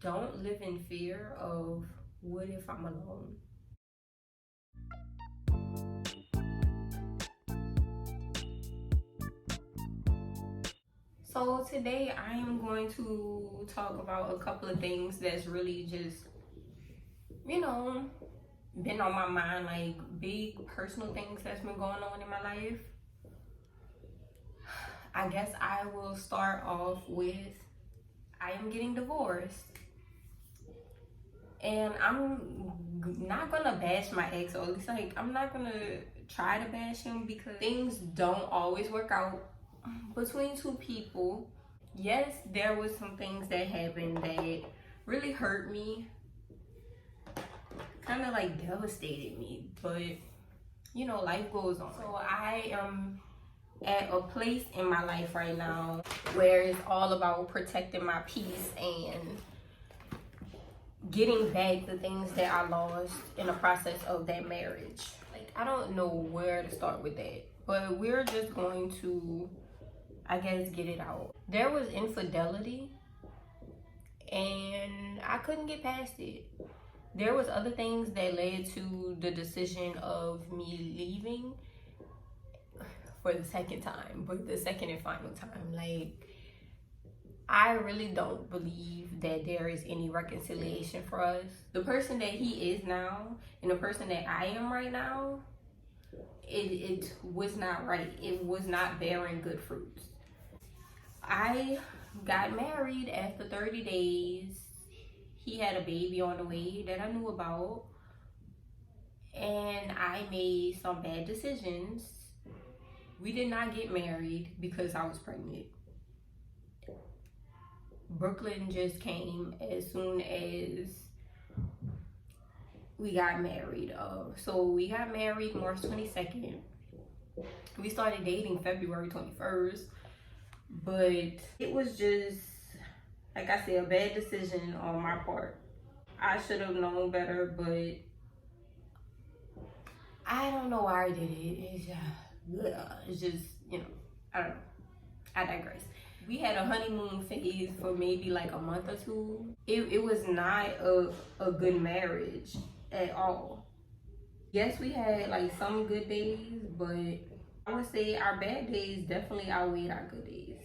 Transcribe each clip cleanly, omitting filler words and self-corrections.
Don't live in fear of what if I'm alone. So today I am going to talk about a couple of things that's really just, you know, been on my mind, like big personal things that's been going on in my life. I guess I will start off with I am getting divorced. And I'm not gonna bash my ex, or at least like I'm not gonna try to bash him, because things don't always work out between two people. Yes, there was some things that happened that really hurt me, kind of like devastated me, but you know, life goes on. So I am at a place in my life right now where it's all about protecting my peace and getting back the things that I lost in the process of that marriage. Like, I don't know where to start with that, but we're just going to, I guess, get it out. There was infidelity and I couldn't get past it. There was other things that led to the decision of me leaving for the second time, but the second and final time. Like, I really don't believe that there is any reconciliation for us. The person that he is now and the person that I am right now, it was not right. It was not bearing good fruits. I got married after 30 days. He had a baby on the way that I knew about. And I made some bad decisions. We did not get married because I was pregnant. Brooklyn just came as soon as we got married. So we got married March 22nd. We started dating February 21st. But it was just, like I said, a bad decision on my part. I should have known better, but I don't know why I did it. It's just, you know, I don't know. I digress. We had a honeymoon phase for maybe like a month or two. It was not a good marriage at all. Yes, we had like some good days, but I would say our bad days definitely outweighed our good days.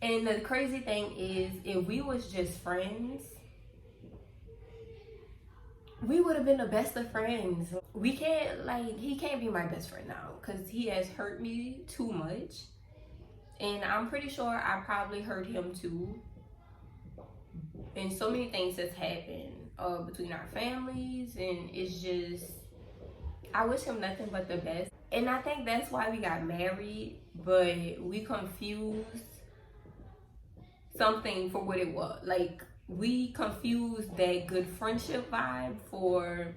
And the crazy thing is, if we was just friends, we would have been the best of friends. We can't, like, he can't be my best friend now because he has hurt me too much. And I'm pretty sure I probably hurt him too. And so many things that's happened between our families, and it's just, I wish him nothing but the best. And I think that's why we got married, but we confused something for what it was. Like, we confused that good friendship vibe for,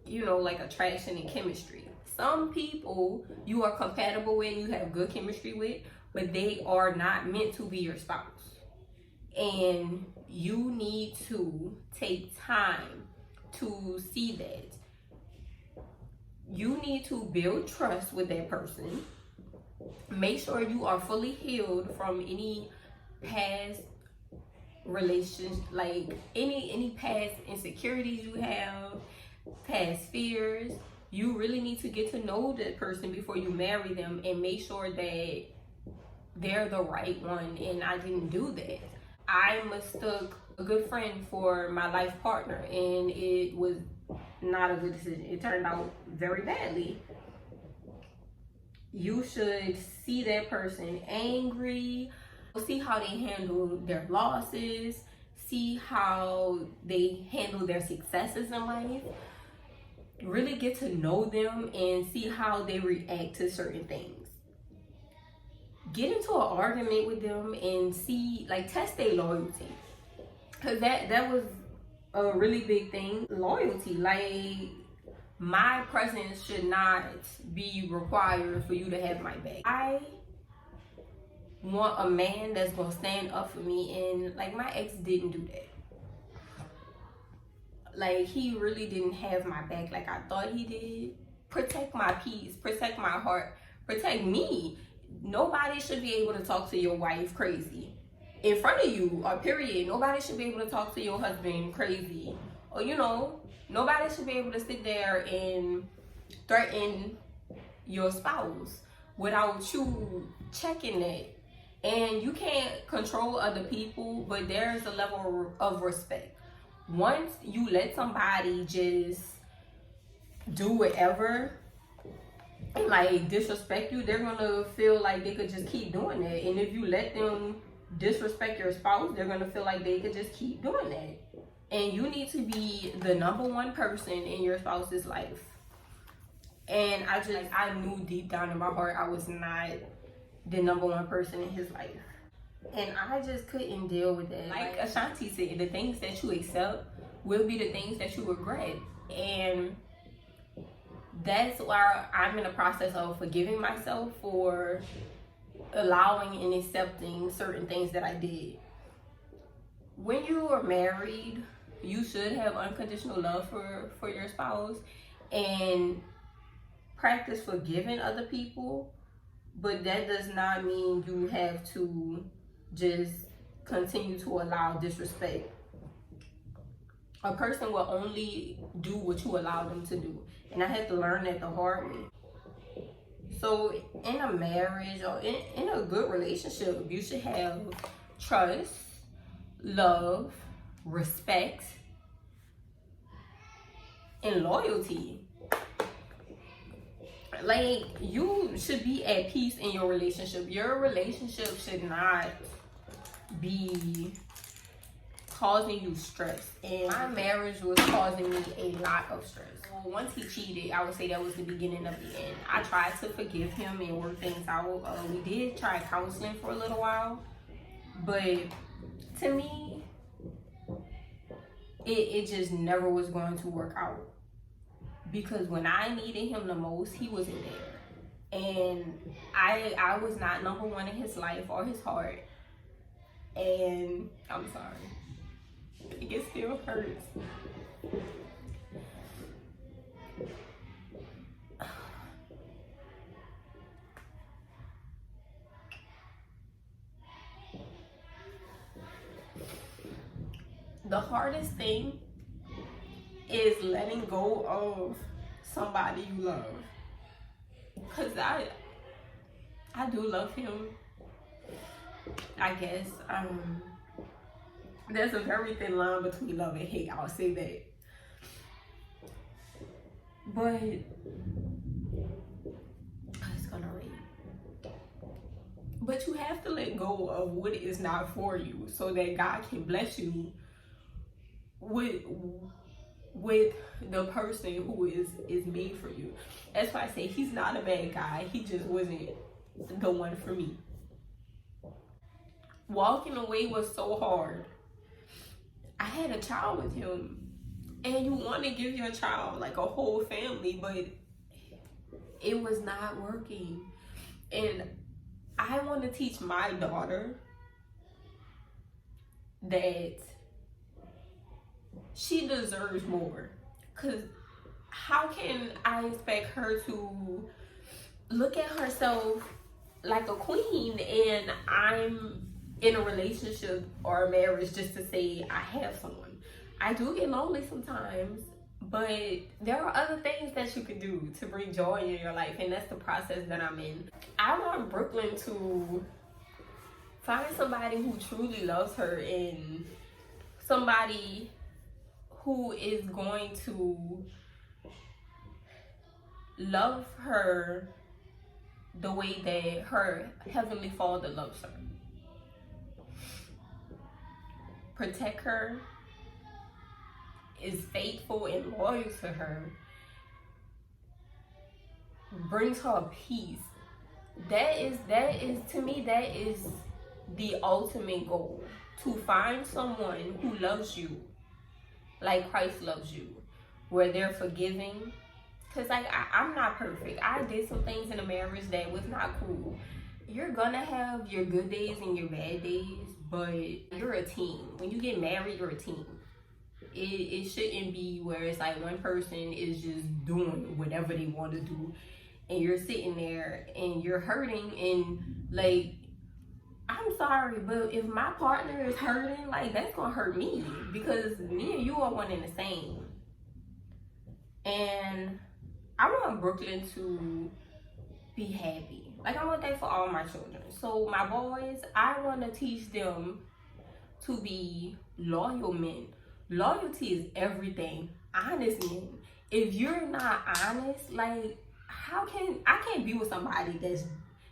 you know, like attraction and chemistry. Some people you are compatible with and you have good chemistry with, but they are not meant to be your spouse. And you need to take time to see that. You need to build trust with that person. Make sure you are fully healed from any past relations, like any past insecurities you have, past fears. You really need to get to know that person before you marry them and make sure that they're the right one. And I didn't do that. I mistook a good friend for my life partner, and it was not a good decision. It turned out very badly. You should see that person angry, see how they handle their losses, see how they handle their successes in life. Really get to know them and see how they react to certain things. Get into an argument with them and see, like, test their loyalty. Because that was a really big thing. Loyalty. Like, my presence should not be required for you to have my back. I want a man that's gonna stand up for me, and like, my ex didn't do that. Like, he really didn't have my back like I thought he did. Protect my peace, protect my heart, protect me. Nobody should be able to talk to your wife crazy. in front of you, or period. Nobody should be able to talk to your husband crazy, or nobody should be able to sit there and threaten your spouse without you checking that. And you can't control other people, but there's a level of respect. Once you let somebody just do whatever and like disrespect you, they're gonna feel like they could just keep doing that. And if you let them disrespect your spouse, they're gonna feel like they could just keep doing that. And you need to be the number one person in your spouse's life. And I knew deep down in my heart I was not the number one person in his life. And I just couldn't deal with that. Like Ashanti said, the things that you accept will be the things that you regret. And that's why I'm in the process of forgiving myself for allowing and accepting certain things that I did. When you are married, you should have unconditional love for your spouse and practice forgiving other people, but that does not mean you have to just continue to allow disrespect. A person will only do what you allow them to do, and I had to learn that the hard way. So in a marriage or in a good relationship, you should have trust, love, respect, and loyalty. Like, you should be at peace in your relationship. Your relationship should not be causing you stress. And my marriage was causing me a lot of stress. Well, once he cheated, I would say that was the beginning of the end. I tried to forgive him and work things out. We did try counseling for a little while, but to me, it just never was going to work out. Because when I needed him the most, he wasn't there. And I was not number one in his life or his heart. And I'm sorry. It still hurts. The hardest thing is letting go of somebody you love. Cause I do love him. I guess there's a very thin line between love and hate, I'll say that. But it's gonna rain. But you have to let go of what is not for you so that God can bless you with the person who is made for you. That's why I say he's not a bad guy. He just wasn't the one for me. Walking away was so hard. I had a child with him, and you want to give your child like a whole family, but it was not working. And I want to teach my daughter that she deserves more. Because how can I expect her to look at herself like a queen and I'm in a relationship or a marriage just to say I have someone? I do get lonely sometimes, but there are other things that you can do to bring joy in your life, and that's the process that I'm in. I want Brooklyn to find somebody who truly loves her and somebody who is going to love her the way that her Heavenly Father loves her. Protect her, is faithful and loyal to her, brings her peace. That is to me, that is the ultimate goal. To find someone who loves you like Christ loves you, where they're forgiving. Because like I'm not perfect. I did some things in a marriage that was not cool. You're gonna have your good days and your bad days, but you're a team. When you get married, you're a team. It shouldn't be where it's like one person is just doing whatever they want to do and you're sitting there and you're hurting. And like, I'm sorry, but if my partner is hurting, like, that's gonna hurt me, because me and you are one and the same. And I want Brooklyn to be happy. Like, I want that for all my children. So my boys, I want to teach them to be loyal men. Loyalty is everything. Honest men. If you're not honest, like, I can't be with somebody that's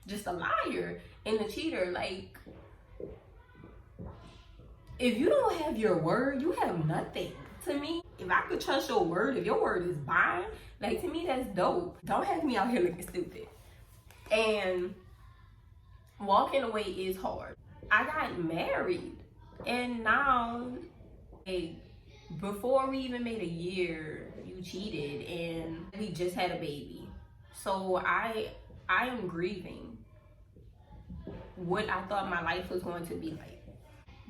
just a liar and a cheater. Like, if you don't have your word, you have nothing. To me, if I could trust your word, if your word is bond, like, to me, that's dope. Don't have me out here looking stupid. And walking away is hard. I got married, and now, like, before we even made a year, you cheated, and we just had a baby. So I am grieving what I thought my life was going to be like.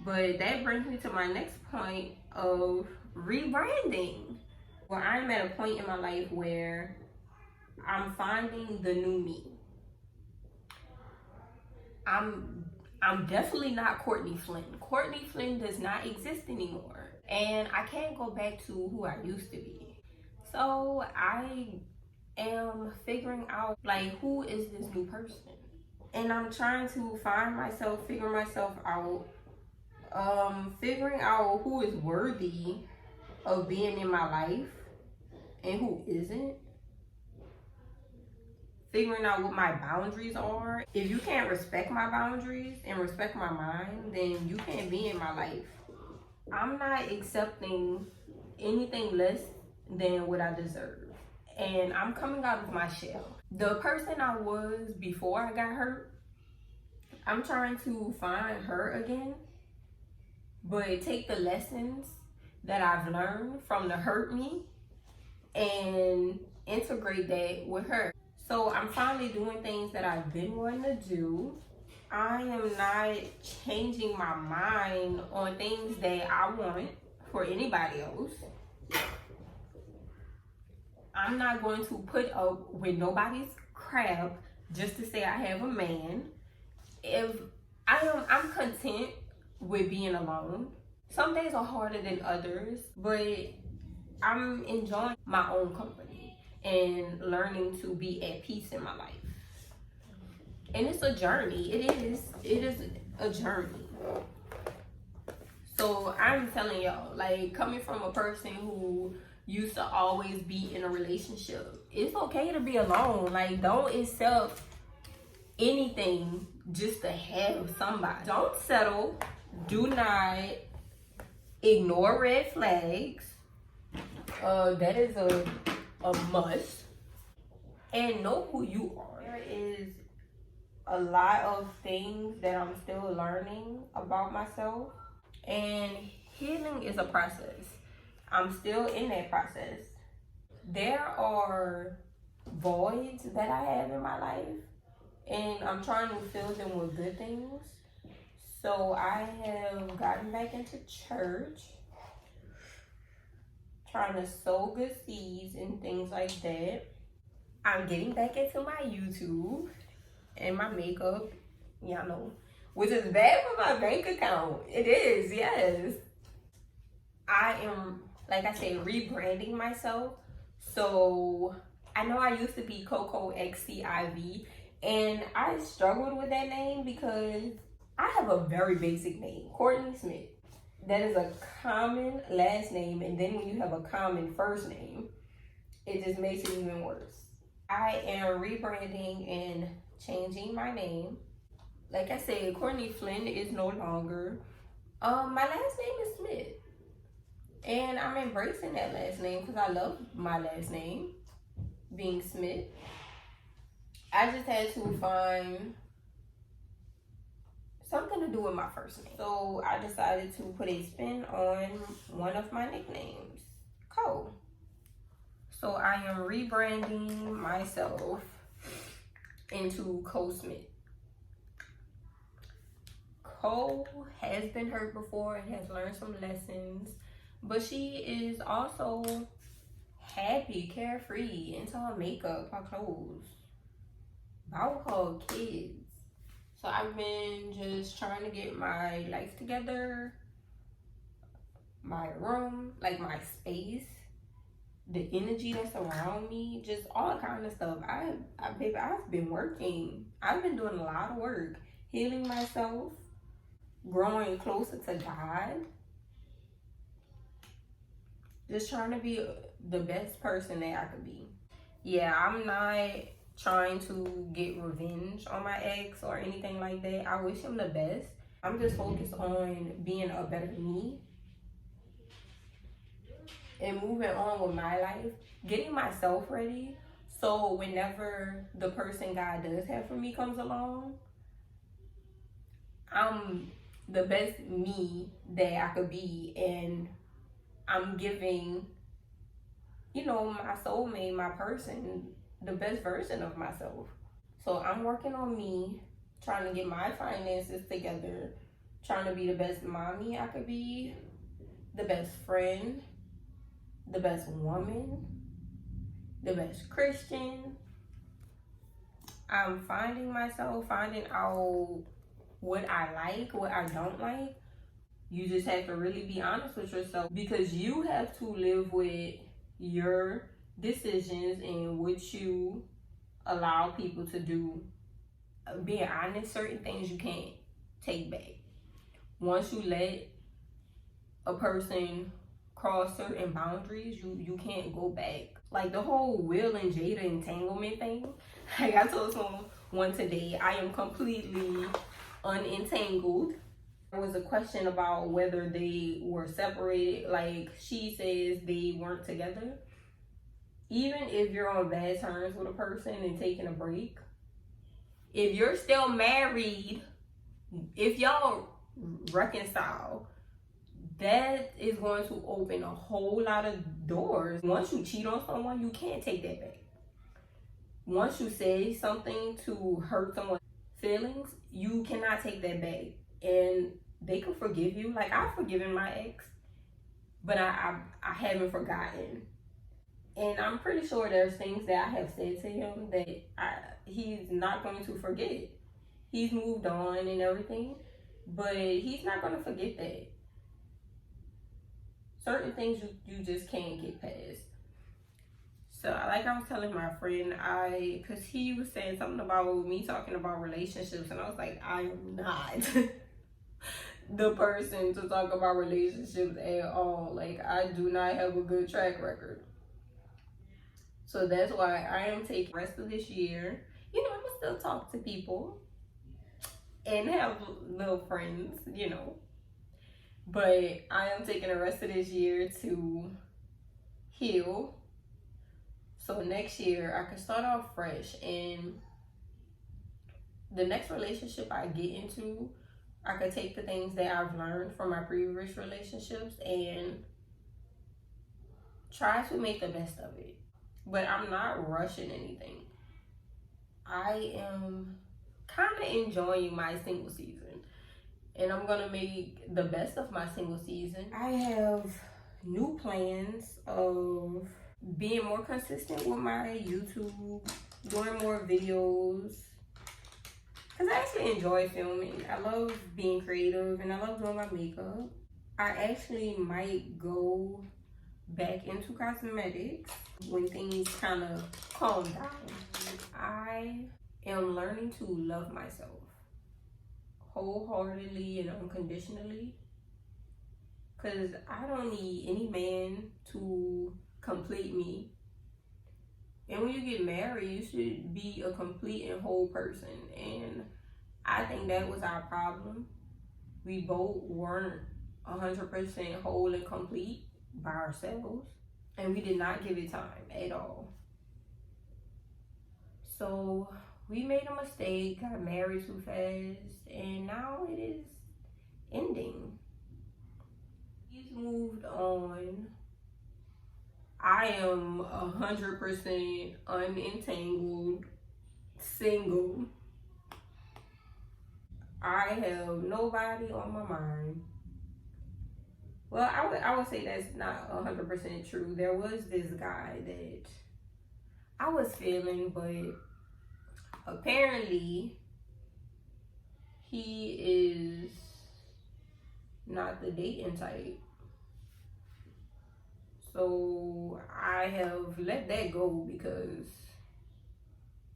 But that brings me to my next point of rebranding. Well, I'm at a point in my life where I'm finding the new me. I'm definitely not Courtney Flynn. Courtney Flynn does not exist anymore. And I can't go back to who I used to be. So I am figuring out, like, who is this new person? And I'm trying to find myself, figure myself out, figuring out who is worthy of being in my life and who isn't. Figuring out what my boundaries are. If you can't respect my boundaries and respect my mind, then you can't be in my life. I'm not accepting anything less than what I deserve. And I'm coming out of my shell. The person I was before I got hurt, I'm trying to find her again, but take the lessons that I've learned from the hurt me and integrate that with her. So I'm finally doing things that I've been wanting to do. I am not changing my mind on things that I want for anybody else. I'm not going to put up with nobody's crap just to say I have a man. If I'm content with being alone. Some days are harder than others, but I'm enjoying my own company and learning to be at peace in my life. And it's a journey. It is a journey. So I'm telling y'all, like, coming from a person who used to always be in a relationship, it's okay to be alone. Like, don't accept anything just to have somebody. Don't settle. Do not ignore red flags. That is a must. And know who you are. There is a lot of things that I'm still learning about myself. And healing is a process. I'm still in that process. There are voids that I have in my life, and I'm trying to fill them with good things. So I have gotten back into church, trying to sow good seeds and things like that. I'm getting back into my YouTube and my makeup, y'all know, which is bad for my bank account. It is, yes. I am, like I said, rebranding myself. So I know I used to be Coco XCIV, and I struggled with that name because I have a very basic name, Courtney Smith. That is a common last name, and then when you have a common first name, it just makes it even worse. I am rebranding and changing my name. Like I said, Courtney Flynn is no longer. My last name is Smith. And I'm embracing that last name because I love my last name, being Smith. I just had to find something to do with my first name. So I decided to put a spin on one of my nicknames, Cole. So I am rebranding myself into ceauxsmith. Cole has been hurt before and has learned some lessons, but she is also happy, carefree, into her makeup, her clothes, about her kids. So I've been just trying to get my life together, my room, like my space, the energy that's around me, just all kind of stuff. Baby, I've been working. I've been doing a lot of work, healing myself, growing closer to God, just trying to be the best person that I could be. Yeah, I'm not trying to get revenge on my ex or anything like that. I wish him the best. I'm just focused on being a better me and moving on with my life, getting myself ready. So whenever the person God does have for me comes along, I'm the best me that I could be, and I'm giving, my soulmate, my person, the best version of myself. So I'm working on me, trying to get my finances together, trying to be the best mommy I could be, the best friend, the best woman, the best Christian. I'm finding myself, finding out what I like, what I don't like. You just have to really be honest with yourself, because you have to live with your decisions and what you allow people to do. Being honest, certain things you can't take back. Once you let a person cross certain boundaries, you can't go back. Like the whole Will and Jada entanglement thing. Like I told someone today, I am completely unentangled. There was a question about whether they were separated. Like she says they weren't together. Even if you're on bad terms with a person and taking a break, if you're still married, if y'all reconcile, that is going to open a whole lot of doors. Once you cheat on someone, you can't take that back. Once you say something to hurt someone's feelings, you cannot take that back. And they can forgive you. Like I've forgiven my ex, but I haven't forgotten. And I'm pretty sure there's things that I have said to him that he's not going to forget. He's moved on and everything, but he's not going to forget that. Certain things you just can't get past. So like I was telling my friend, because he was saying something about me talking about relationships, and I was like, I am not the person to talk about relationships at all. Like I do not have a good track record. So that's why I am taking the rest of this year. I'm gonna still talk to people and have little friends, But I am taking the rest of this year to heal. So next year I can start off fresh, and the next relationship I get into, I could take the things that I've learned from my previous relationships and try to make the best of it. But I'm not rushing anything. I am kind of enjoying my single season, and I'm gonna make the best of my single season. I have new plans of being more consistent with my YouTube, doing more videos, because I actually enjoy filming. I love being creative, and I love doing my makeup. I actually might go back into cosmetics when things kind of calm down. I am learning to love myself wholeheartedly and unconditionally, because I don't need any man to complete me. And when you get married, you should be a complete and whole person. And I think that was our problem. We both weren't 100% whole and complete by ourselves, and we did not give it time at all. So we made a mistake, got married too fast, and now it is ending. He's moved on. I am 100% unentangled, single. I have nobody on my mind. Well, I would say that's not 100% true. There was this guy that I was feeling, but apparently he is not the dating type. So I have let that go because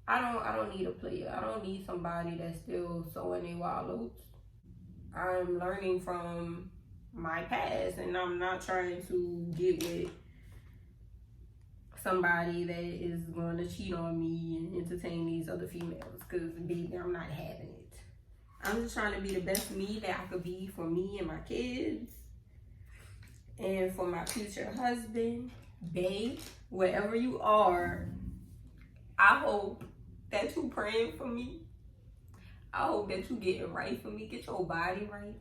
I don't need a player. I don't need somebody that's still sowing their wild oats. I'm learning from my past, and I'm not trying to get with somebody that is going to cheat on me and entertain these other females, because baby, I'm not having it. I'm just trying to be the best me that I could be for me and my kids and for my future husband. Babe, wherever you are, I hope that you praying for me. I hope that you getting right for me. Get your body right.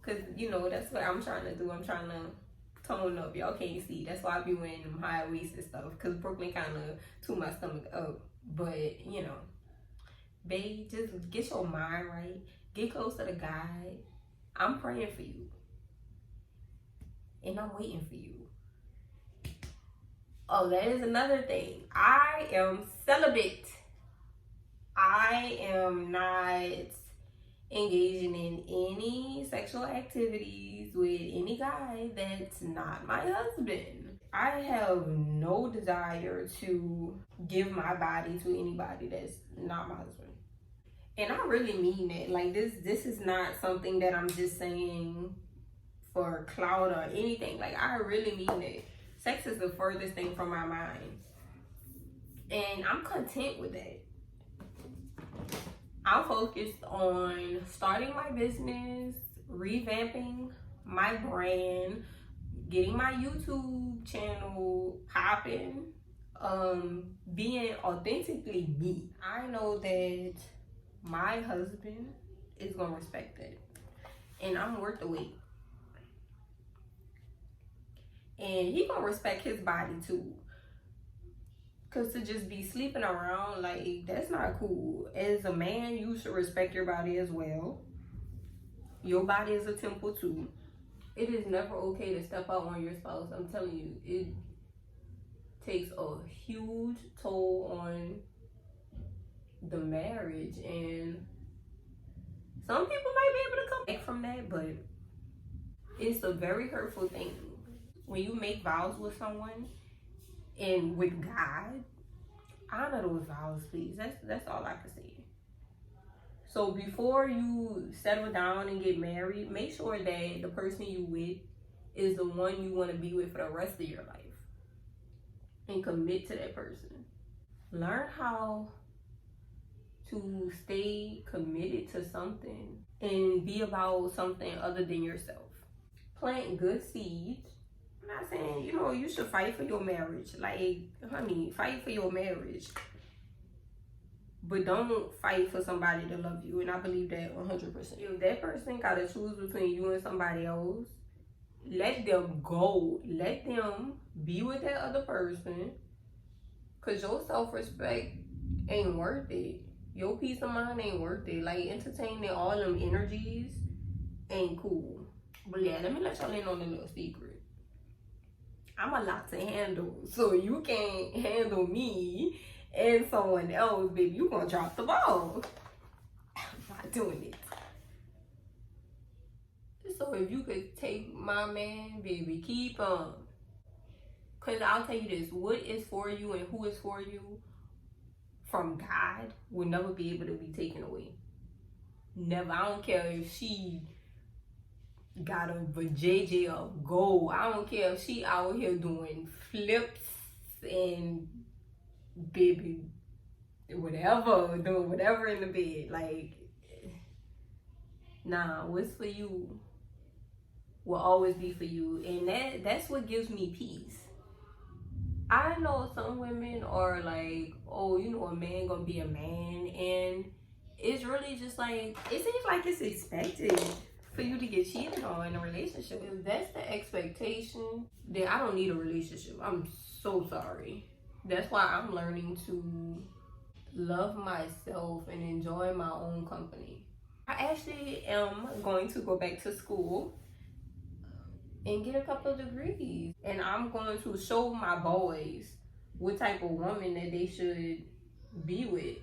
Because, you know, that's what I'm trying to do. I'm trying to tone up. Y'all can't see. That's why I be wearing them high waisted stuff. Because Brooklyn kind of too my stomach up. But, you know, babe, just get your mind right. Get close to the God. I'm praying for you. And I'm waiting for you. Oh, that is another thing. I am celibate. I am not engaging in any sexual activities with any guy that's not my husband. I have no desire to give my body to anybody that's not my husband. And I really mean that. Like, this is not something that I'm just saying for clout or anything. Like, I really mean it. Sex is the furthest thing from my mind. And I'm content with that. I'm focused on starting my business, revamping my brand, getting my YouTube channel popping, being authentically me. I know that my husband is gonna respect that, and I'm worth the wait. And he gonna respect his body too. Cause to just be sleeping around, like, that's not cool. As a man, you should respect your body as well. Your body is a temple too. It is never okay to step out on your spouse. I'm telling you, it takes a huge toll on the marriage, and some people might be able to come back from that, but it's a very hurtful thing. When you make vows with someone, and with God, honor those vows, please. That's all I can say. So before you settle down and get married, make sure that the person you with is the one you want to be with for the rest of your life. And commit to that person. Learn how to stay committed to something and be about something other than yourself. Plant good seeds. I'm not saying, you know, you should fight for your marriage. Like, honey, fight for your marriage. But don't fight for somebody to love you. And I believe that 100%. If that person got to choose between you and somebody else, let them go. Let them be with that other person. Because your self-respect ain't worth it. Your peace of mind ain't worth it. Like, entertaining all them energies ain't cool. But yeah, let me let y'all in on a little secret. I'm a lot to handle, so you can't handle me and someone else, baby. You gonna drop the ball. I'm not doing it. So if you could take my man, baby, keep on. Cause I'll tell you this: what is for you and who is for you from God will never be able to be taken away. Never. I don't care if she got a vajayjay of gold. I don't care if she out here doing flips and baby whatever, doing whatever in the bed. Like, nah, what's for you will always be for you. And that's what gives me peace. I know some women are like, oh, you know, a man gonna be a man, and it's really just like, it seems like it's expected for you to get cheated on in a relationship. If that's the expectation, then I don't need a relationship. I'm so sorry. That's why I'm learning to love myself and enjoy my own company. I actually am going to go back to school and get a couple of degrees. And I'm going to show my boys what type of woman that they should be with.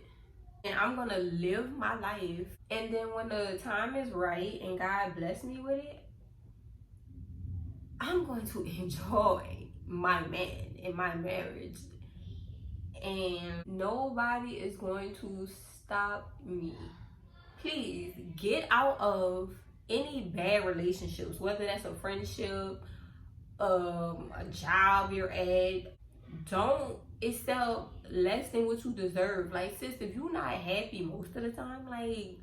and I'm gonna live my life. And then when the time is right and God bless me with it, I'm going to enjoy my man and my marriage. And nobody is going to stop me. Please get out of any bad relationships, whether that's a friendship, a job you're at. Don't accept less than what you deserve. Like, sis, if you're not happy most of the time, like,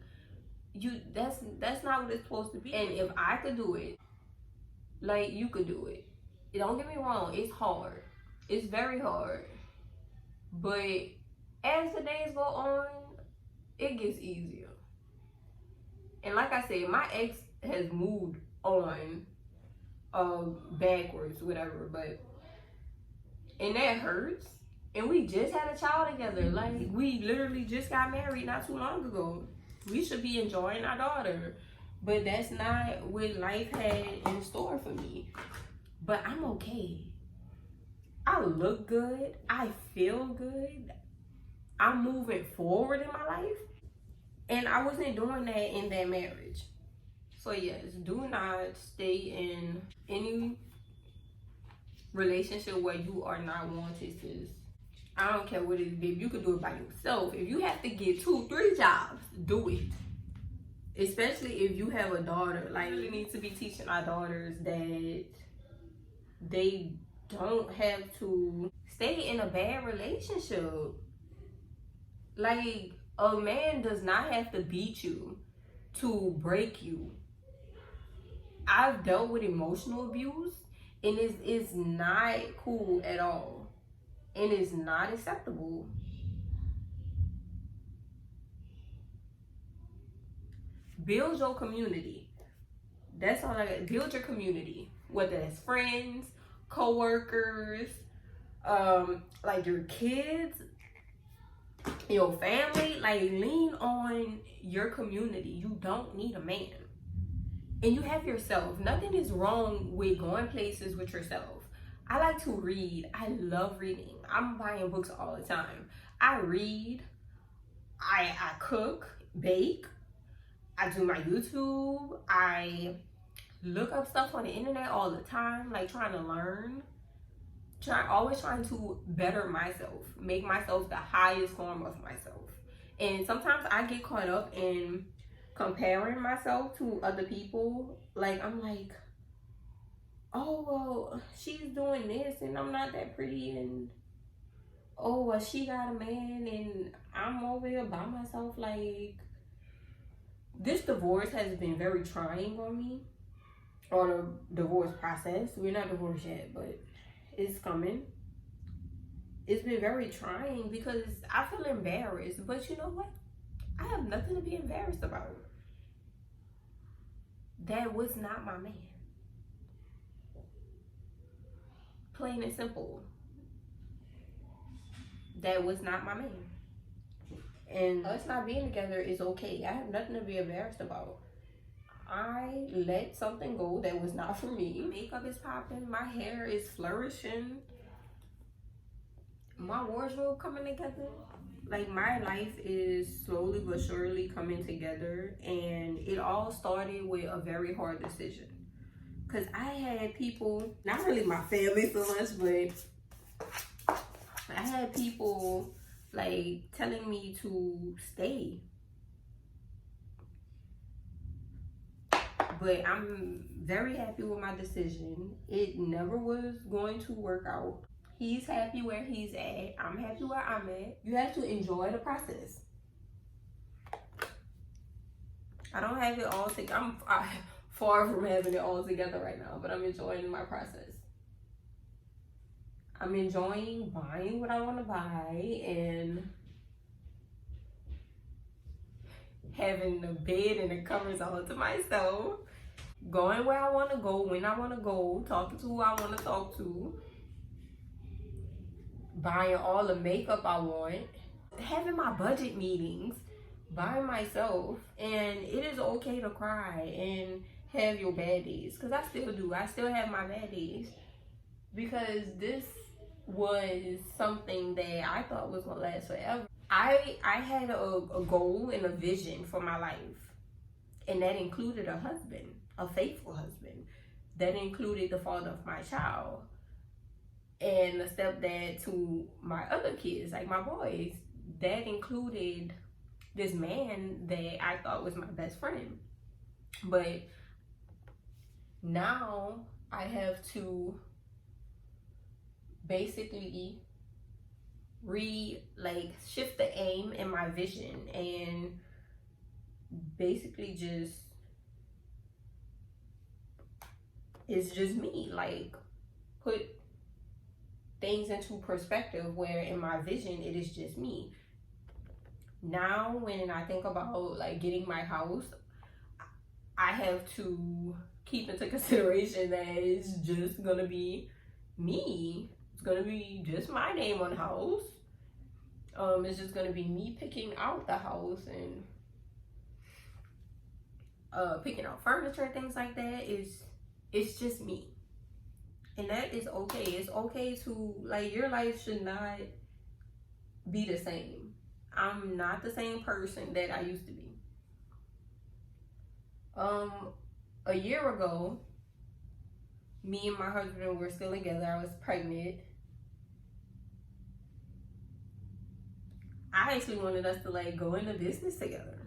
that's not what it's supposed to be. And if I could do it, like, you could do it. Don't get me wrong, it's hard. It's very hard. But as the days go on, it gets easier. And like I said, my ex has moved on backwards, whatever, but and that hurts. And we just had a child together. Like, we literally just got married not too long ago. We should be enjoying our daughter. But that's not what life had in store for me. But I'm okay. I look good. I feel good. I'm moving forward in my life. And I wasn't doing that in that marriage. So yes, do not stay in any relationship where you are not wanted, sis. I don't care what it is, babe. You can do it by yourself. If you have to get 2-3 jobs, do it. Especially if you have a daughter. Like, we need to be teaching our daughters that they don't have to stay in a bad relationship. Like, a man does not have to beat you to break you. I've dealt with emotional abuse, and it's not cool at all. And it's not acceptable. Build your community. That's all I got. Build your community. Whether it's friends, co-workers, like your kids, your family. Like, lean on your community. You don't need a man. And you have yourself. Nothing is wrong with going places with yourself. I like to read. I love reading. I'm buying books all the time. I read. I cook, bake. I do my YouTube. I look up stuff on the internet all the time, like trying to learn. Always trying to better myself, make myself the highest form of myself. And sometimes I get caught up in comparing myself to other people. Like, I'm like, oh, well, she's doing this and I'm not that pretty, and oh, well, she got a man and I'm over here by myself. Like, this divorce has been very trying on me, on a divorce process. We're not divorced yet, but it's coming. It's been very trying because I feel embarrassed, but you know what? I have nothing to be embarrassed about. That was not my man. Plain and simple. That was not my man. And us not being together is okay. I have nothing to be embarrassed about. I let something go that was not for me. Makeup is popping. My hair is flourishing. My wardrobe coming together. Like, my life is slowly but surely coming together. And it all started with a very hard decision. Because I had people, not really my family so much, but I had people like telling me to stay. But I'm very happy with my decision. It never was going to work out. He's happy where he's at. I'm happy where I'm at. You have to enjoy the process. I don't have it all together. I'm far from having it all together right now, but I'm enjoying my process. I'm enjoying buying what I want to buy and having the bed and the covers all to myself. Going where I want to go, when I want to go, talking to who I want to talk to. Buying all the makeup I want. Having my budget meetings by myself. And it is okay to cry and have your bad days. Because I still do. I still have my bad days. Because this was something that I thought was going to last forever. I had a goal and a vision for my life, and that included a husband, a faithful husband. That included the father of my child and a stepdad to my other kids, like my boys. That included this man that I thought was my best friend. But now I have to basically shift the aim and my vision, and basically just, it's just me, like put things into perspective where in my vision it is just me. Now when I think about like getting my house, I have to keep into consideration that it's just gonna be me. It's gonna be just my name on the house. It's just gonna be me picking out the house and picking out furniture and things like that. It's just me. And that is okay. It's okay to, like, your life should not be the same. I'm not the same person that I used to be. A year ago, me and my husband were still together. I was pregnant. I actually wanted us to like go into business together.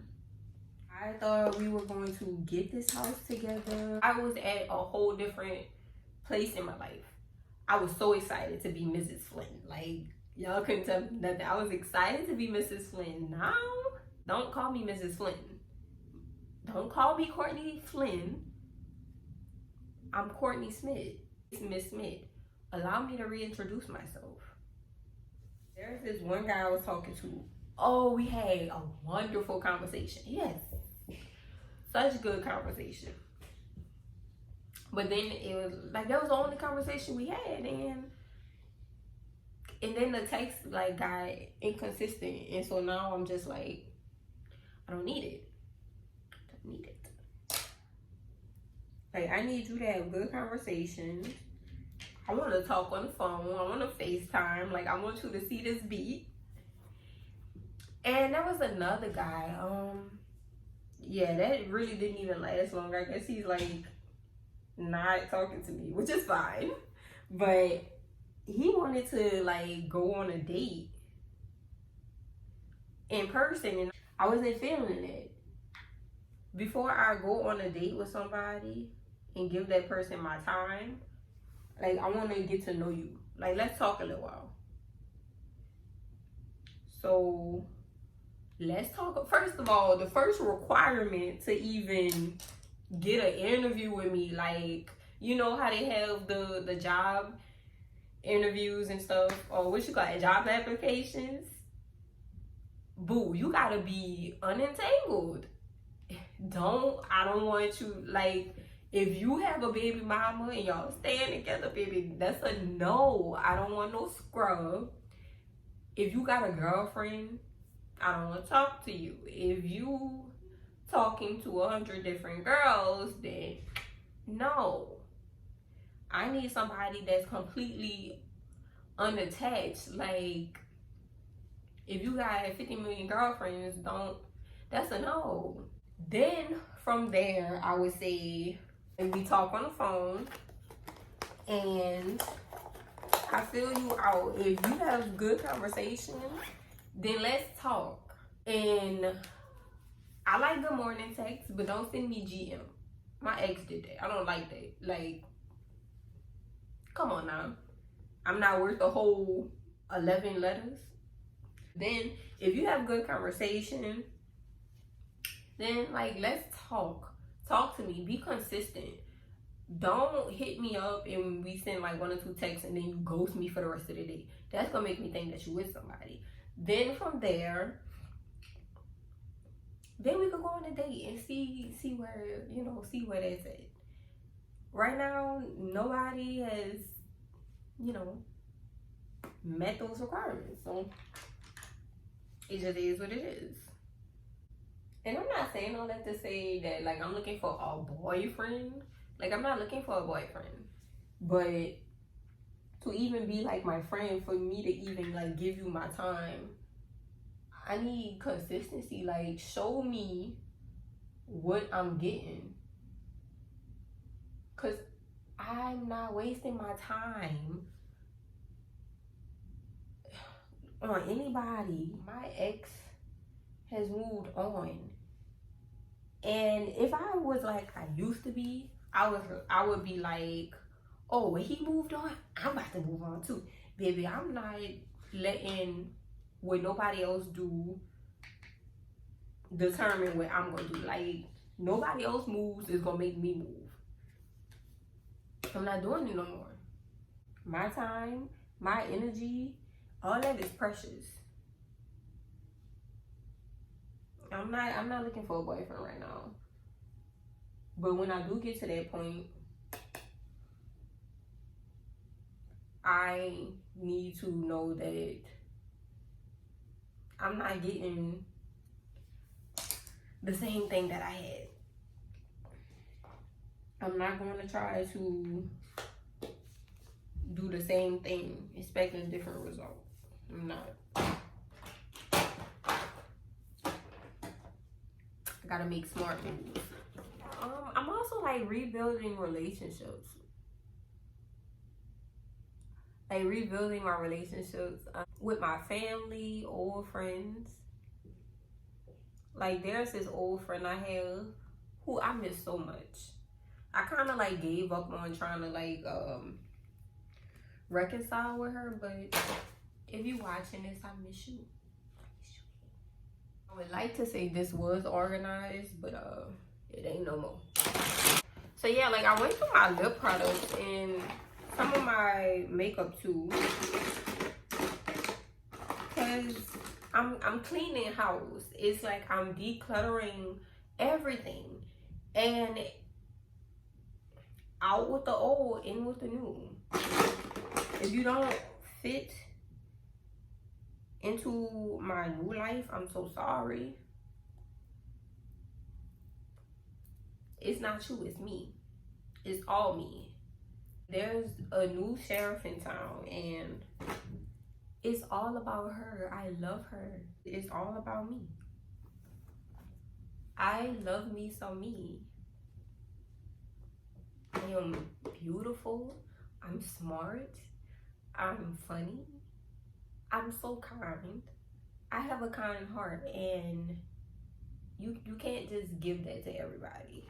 I thought we were going to get this house together. I was at a whole different place in my life. I was so excited to be Mrs. Flynn. Like, y'all couldn't tell me nothing. I was excited to be Mrs. Flynn. Now, don't call me Mrs. Flynn. Don't call me Courtney Flynn. I'm Courtney Smith. It's Miss Smith. Allow me to reintroduce myself. There's this one guy I was talking to. Oh, we had a wonderful conversation. Yes. Such good conversation. But then it was like, that was the only conversation we had. And then the text like got inconsistent. And so now I'm just like, I don't need it. I don't need it. Like, I need you to have good conversations. I want to talk on the phone. I want to FaceTime. Like, I want you to see this beat. And there was another guy. Yeah, that really didn't even last long. I guess he's like not talking to me, which is fine. But he wanted to like go on a date in person, and I wasn't feeling it. Before I go on a date with somebody and give that person my time, like, I want to get to know you. Like, let's talk a little while. So let's talk. First of all, the first requirement to even get an interview with me, like, you know how they have the job interviews and stuff, or what you got, job applications? Boo, you gotta be unentangled. I don't want you, like, if you have a baby mama and y'all staying together, baby, that's a no. I don't want no scrub. If you got a girlfriend, I don't want to talk to you. If you talking to 100 different girls, then no. I need somebody that's completely unattached. Like, if you got 50 million girlfriends, that's a no. Then from there, I would say, and we talk on the phone, and I feel you out. If you have good conversation, then let's talk. And I like good morning texts, but don't send me GM. My ex did that. I don't like that. Like, come on now. I'm not worth a whole 11 letters. Then if you have good conversation, then like, let's talk. Talk to me. Be consistent. Don't hit me up and we send like 1 or 2 texts and then you ghost me for the rest of the day. That's gonna make me think that you're with somebody. Then from there, then we could go on a date and see where that's at. Right now, nobody has, met those requirements. So it just is what it is. And I'm not saying all that to say that like I'm looking for a boyfriend. Like, I'm not looking for a boyfriend. But to even be like my friend, for me to even like give you my time, I need consistency. Like, show me what I'm getting. Because I'm not wasting my time on anybody. My ex has moved on. And if I was like I used to be, I would be like, oh, when he moved on, I'm about to move on too. Baby, I'm not letting what nobody else do determine what I'm gonna do. Like, nobody else moves is gonna make me move. I'm not doing it no more. My time, my energy, all that is precious. I'm not looking for a boyfriend right now. But when I do get to that point, I need to know that I'm not getting the same thing that I had. I'm not going to try to do the same thing expecting a different result. I'm not. I gotta make smart moves. I'm also like rebuilding relationships. Like rebuilding my relationships with my family, old friends. Like there's this old friend I have who I miss so much. I kind of like gave up on trying to like reconcile with her, but if you watching this, I miss you. I would like to say this was organized, but it ain't no more. So yeah, like I went through my lip products and some of my makeup too, cause I'm cleaning house. It's like I'm decluttering everything, and out with the old, in with the new. If you don't fit into my new life, I'm so sorry. It's not you, it's me. It's all me. There's a new sheriff in town and it's all about her. I love her. It's all about me. I love me some me. I am beautiful. I'm smart. I'm funny. I'm so kind. I have a kind heart, and you can't just give that to everybody.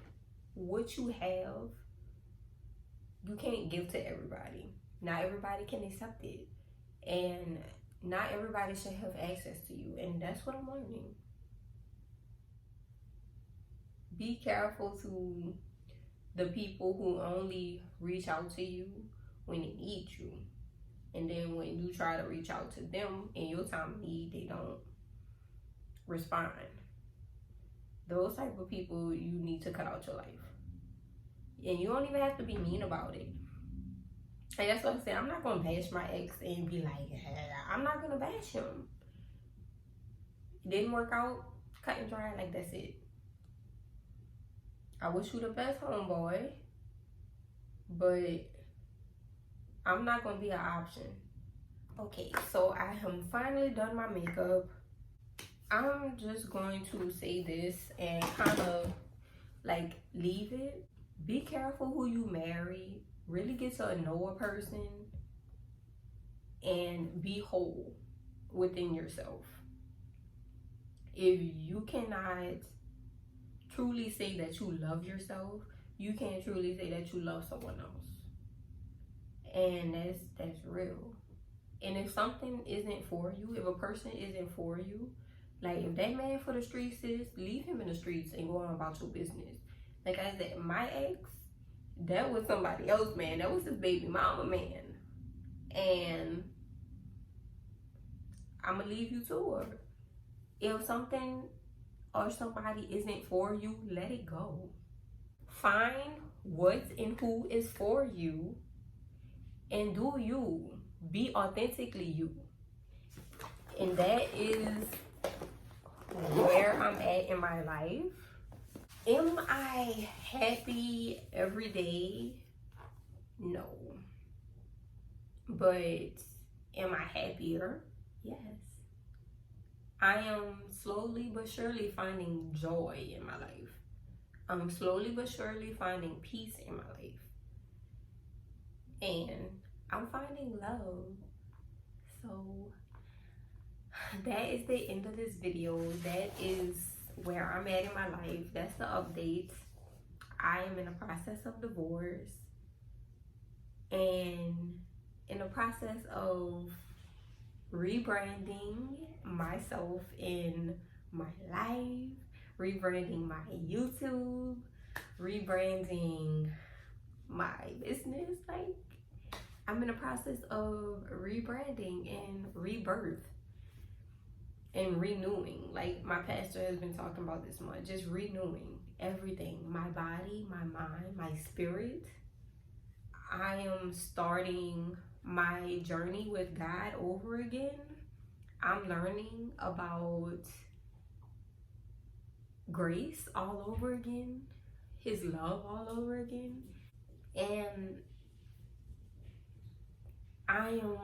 What you have, you can't give to everybody. Not everybody can accept it, and not everybody should have access to you, and that's what I'm learning. Be careful to the people who only reach out to you when they need you. And then when you try to reach out to them in your time of need, they don't respond. Those type of people you need to cut out your life. And you don't even have to be mean about it. And that's what I said. I'm not going to bash my ex and be like, I'm not going to bash him. It didn't work out, cut and dry, like that's it. I wish you the best, homeboy. But I'm not going to be an option. Okay, so I am finally done my makeup. I'm just going to say this and kind of like leave it. Be careful who you marry. Really get to know a person and be whole within yourself. If you cannot truly say that you love yourself, you can't truly say that you love someone else. And that's real. And if something isn't for you, if a person isn't for you, like if that man for the streets is, leave him in the streets and go on about your business. Like I said, my ex, that was somebody else, man. That was his baby mama, man. And I'm gonna leave you to her. If something or somebody isn't for you, let it go. Find what and who is for you and do you. Be authentically you. And that is where I'm at in my life. Am I happy every day? No. But am I happier? Yes. I am slowly but surely finding joy in my life. I'm slowly but surely finding peace in my life. And I'm finding love. So that is the end of this video. That is where I'm at in my life. That's the update. I am in the process of divorce and in the process of rebranding myself in my life, rebranding my YouTube, rebranding my business. Like, I'm in the process of rebranding and rebirth and renewing. Like my pastor has been talking about this month, just renewing everything, my body, my mind, my spirit. I am starting my journey with God over again. I'm learning about grace all over again, his love all over again. And I am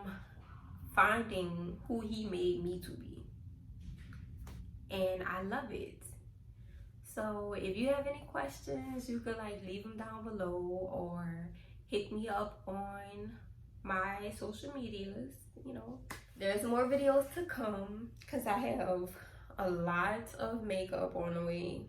finding who he made me to be. And I love it. So if you have any questions, you could like leave them down below or hit me up on my social medias. You know, there's more videos to come because I have a lot of makeup on the way.